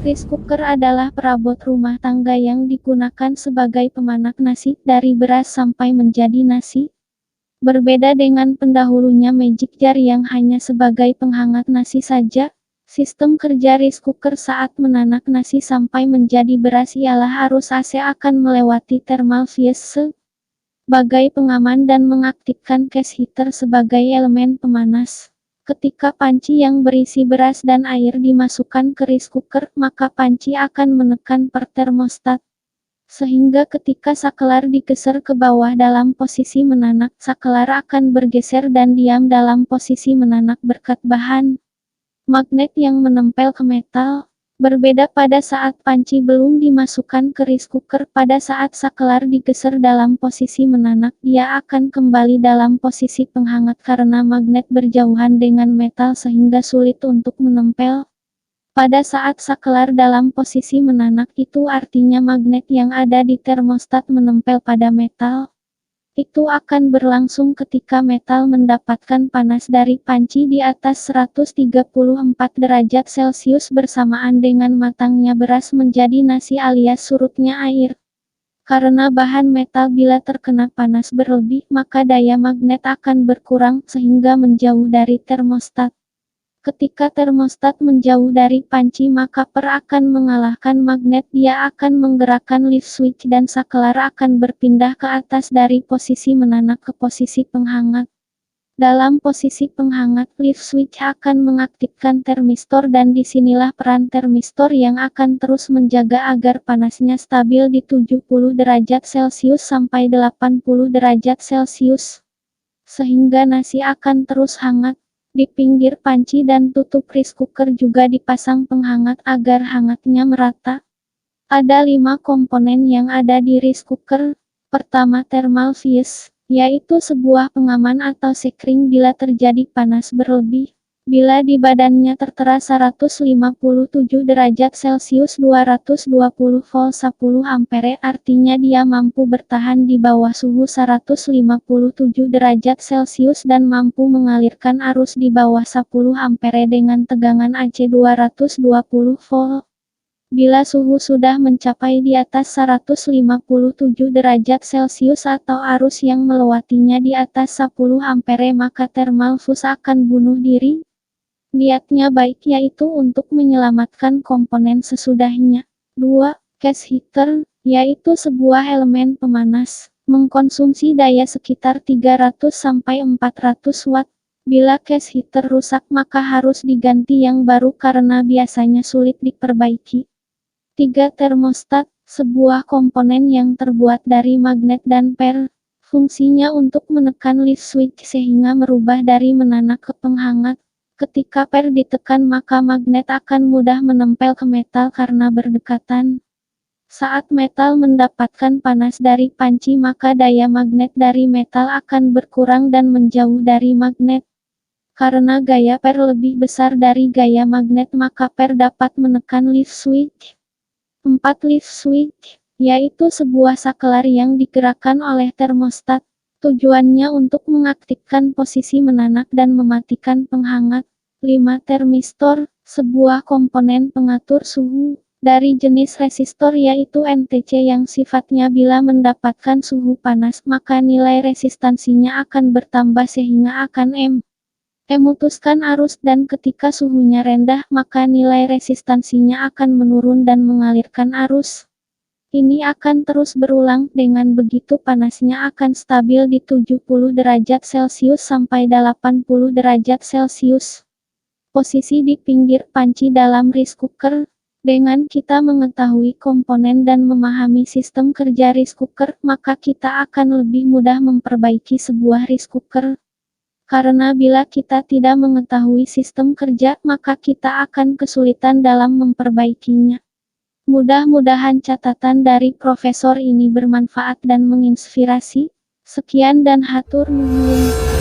Rice cooker adalah perabot rumah tangga yang digunakan sebagai pemanak nasi dari beras sampai menjadi nasi. Berbeda dengan pendahulunya magic jar yang hanya sebagai penghangat nasi saja, sistem kerja rice cooker saat menanak nasi sampai menjadi beras ialah arus AC akan melewati thermal fuse sebagai pengaman dan mengaktifkan case heater sebagai elemen pemanas. Ketika panci yang berisi beras dan air dimasukkan ke rice cooker, maka panci akan menekan per termostat. Sehingga ketika sakelar digeser ke bawah dalam posisi menanak, sakelar akan bergeser dan diam dalam posisi menanak berkat bahan magnet yang menempel ke metal. Berbeda pada saat panci belum dimasukkan ke rice cooker, pada saat sakelar digeser dalam posisi menanak, dia akan kembali dalam posisi penghangat karena magnet berjauhan dengan metal sehingga sulit untuk menempel. Pada saat sakelar dalam posisi menanak, itu artinya magnet yang ada di termostat menempel pada metal. Itu akan berlangsung ketika metal mendapatkan panas dari panci di atas 134 derajat Celcius bersamaan dengan matangnya beras menjadi nasi alias surutnya air. Karena bahan metal bila terkena panas berlebih, maka daya magnet akan berkurang sehingga menjauh dari termostat. Ketika termostat menjauh dari panci, maka per akan mengalahkan magnet, dia akan menggerakkan lift switch dan sakelar akan berpindah ke atas dari posisi menanak ke posisi penghangat. Dalam posisi penghangat, lift switch akan mengaktifkan termistor dan disinilah peran termistor yang akan terus menjaga agar panasnya stabil di 70 derajat Celcius sampai 80 derajat Celcius. Sehingga nasi akan terus hangat. Di pinggir panci dan tutup rice cooker juga dipasang penghangat agar hangatnya merata. Ada 5 komponen yang ada di rice cooker. Pertama, thermal fuse, yaitu sebuah pengaman atau sekring bila terjadi panas berlebih. Bila di badannya tertera 157 derajat Celcius 220 volt 10 ampere, artinya dia mampu bertahan di bawah suhu 157 derajat Celcius dan mampu mengalirkan arus di bawah 10 ampere dengan tegangan AC 220 volt. Bila suhu sudah mencapai di atas 157 derajat Celcius atau arus yang melewatinya di atas 10 ampere, maka thermal fuse akan bunuh diri. Niatnya baik, yaitu untuk menyelamatkan komponen sesudahnya. 2. Case heater, yaitu sebuah elemen pemanas, mengkonsumsi daya sekitar 300-400 watt. Bila case heater rusak, maka harus diganti yang baru karena biasanya sulit diperbaiki. 3. Termostat, sebuah komponen yang terbuat dari magnet dan per. Fungsinya untuk menekan lift switch sehingga merubah dari menanak ke penghangat. Ketika per ditekan, maka magnet akan mudah menempel ke metal karena berdekatan. Saat metal mendapatkan panas dari panci, maka daya magnet dari metal akan berkurang dan menjauh dari magnet. Karena gaya per lebih besar dari gaya magnet, maka per dapat menekan lift switch. 4. Lift switch, yaitu sebuah sakelar yang digerakkan oleh termostat. Tujuannya untuk mengaktifkan posisi menanak dan mematikan penghangat. 5. Termistor, sebuah komponen pengatur suhu, dari jenis resistor yaitu NTC yang sifatnya bila mendapatkan suhu panas maka nilai resistansinya akan bertambah sehingga akan memutuskan arus, dan ketika suhunya rendah maka nilai resistansinya akan menurun dan mengalirkan arus. Ini akan terus berulang, dengan begitu panasnya akan stabil di 70 derajat Celcius sampai 80 derajat Celcius. Posisi di pinggir panci dalam rice cooker. Dengan kita mengetahui komponen dan memahami sistem kerja rice cooker, maka kita akan lebih mudah memperbaiki sebuah rice cooker. Karena bila kita tidak mengetahui sistem kerja, maka kita akan kesulitan dalam memperbaikinya. Mudah-mudahan catatan dari profesor ini bermanfaat dan menginspirasi. Sekian dan hatur nuhun.